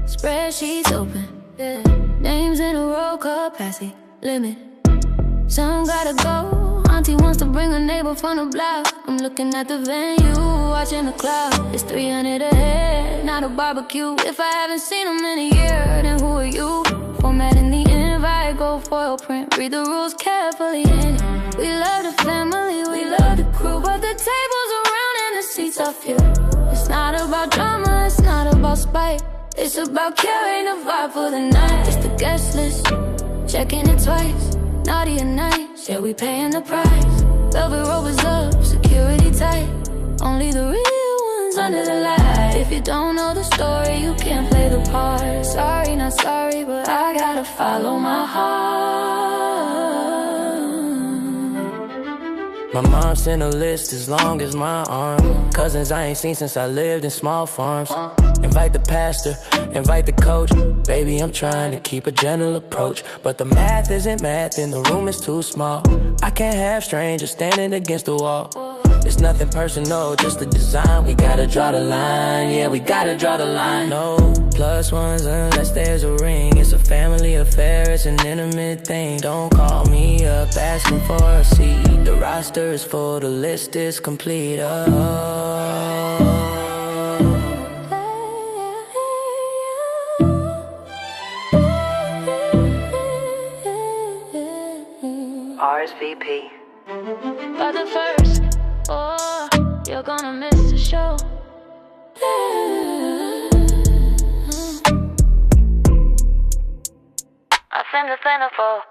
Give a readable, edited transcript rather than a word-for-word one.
Spreadsheets open, yeah. Names in a row, capacity limit. Some gotta go. Auntie wants to bring a neighbor from the block. I'm looking at the venue, watching the clock. It's 300 a head, not a barbecue. If I haven't seen them in a year, then who are you? Formatting the invite, go foil print. Read the rules carefully. We love the family, we love the crew, but the tables around and the seats are few. It's not about drama, it's not about spite. It's about carrying the vibe for the night. It's the guest list, checking it twice. Naughty and nice, yeah, we paying the price. Velvet rope is up, security tight. Only the real ones under the light. If you don't know the story, you can't play the part. Sorry, not sorry, but I gotta follow my heart. My mom sent a list as long as my arm. Cousins I ain't seen since I lived in small farms. Invite the pastor, invite the coach. Baby, I'm trying to keep a gentle approach, but the math isn't math and the room is too small. I can't have strangers standing against the wall. It's nothing personal, just the design. We gotta draw the line, yeah, we gotta draw the line. No plus ones unless there's a ring. It's a family affair, it's an intimate thing. Don't call me up asking for a seat. The roster is full, the list is complete. RSVP. But the first, oh, you're gonna miss the show. I think the centerfold.